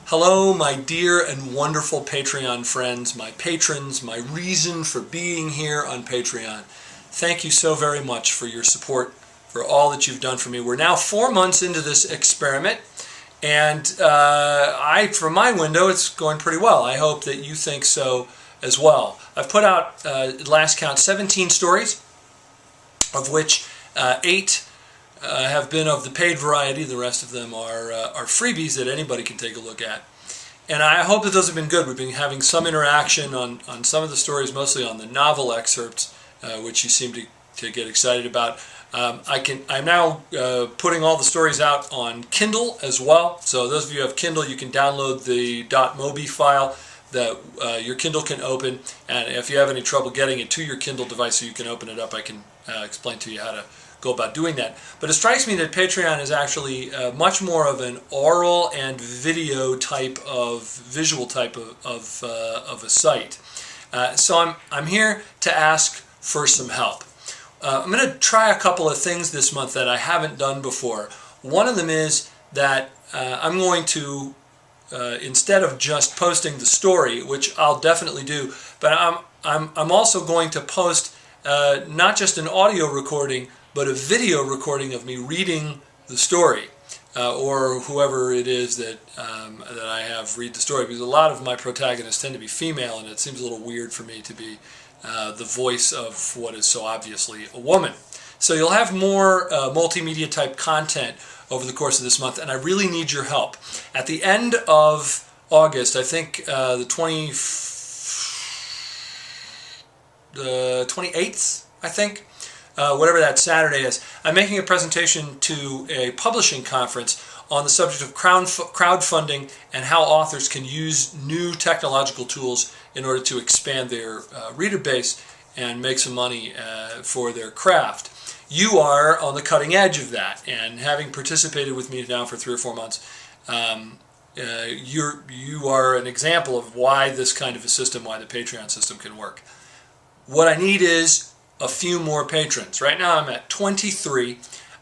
Hello, my dear and wonderful Patreon friends, my patrons, my reason for being here on Patreon. Thank you so very much for your support, for all that you've done for me. We're now 4 months into this experiment, and from my window, it's going pretty well. I hope that you think so as well. I've put out, last count, 17 stories, of which 8 have been of the paid variety. The rest of them are freebies that anybody can take a look at. And I hope that those have been good. We've been having some interaction on some of the stories, mostly on the novel excerpts, which you seem to get excited about. I'm now putting all the stories out on Kindle as well. So those of you who have Kindle, you can download the .mobi file that your Kindle can open. And if you have any trouble getting it to your Kindle device so you can open it up, I can explain to you how to go about doing that. But it strikes me that Patreon is actually much more of an oral and video type of, visual type of a site. So I'm here to ask for some help. I'm going to try a couple of things this month that I haven't done before. One of them is that I'm going to, instead of just posting the story, which I'll definitely do, but I'm also going to post not just an audio recording, but a video recording of me reading the story, or whoever it is that I have read the story, because a lot of my protagonists tend to be female, and it seems a little weird for me to be the voice of what is so obviously a woman. So you'll have more multimedia type content over the course of this month, and I really need your help. At the end of August, I think the 28th, I think, whatever that Saturday is, I'm making a presentation to a publishing conference on the subject of crowdfunding and how authors can use new technological tools in order to expand their reader base and make some money for their craft. You are on the cutting edge of that, and having participated with me now for 3 or 4 months, you are an example of why this kind of a system, why the Patreon system can work. What I need is a few more patrons. Right now I'm at 23.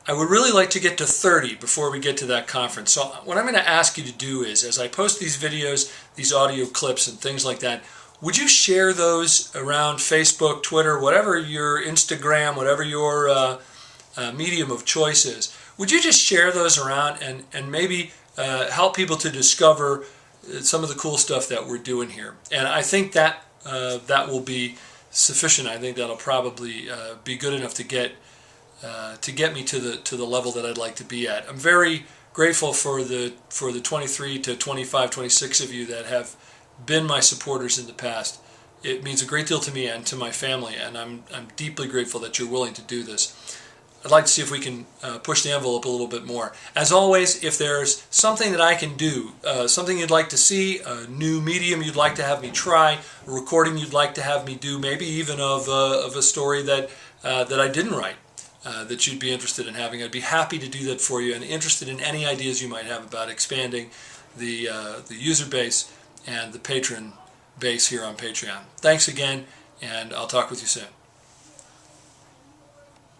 I would really like to get to 30 before we get to that conference. So what I'm going to ask you to do is, as I post these videos, these audio clips and things like that, would you share those around Facebook, Twitter, whatever your Instagram, whatever your medium of choice is? Would you just share those around and maybe help people to discover some of the cool stuff that we're doing here? And I think that that will be sufficient. I think that'll probably be good enough to get me to the level that I'd like to be at. I'm very grateful for the 23 to 25, 26 of you that have been my supporters in the past. It means a great deal to me and to my family, and I'm deeply grateful that you're willing to do this. I'd like to see if we can push the envelope a little bit more. As always, if there's something that I can do, something you'd like to see, a new medium you'd like to have me try, a recording you'd like to have me do, maybe even of a story that I didn't write, that you'd be interested in having, I'd be happy to do that for you, and interested in any ideas you might have about expanding the user base and the patron base here on Patreon. Thanks again, and I'll talk with you soon.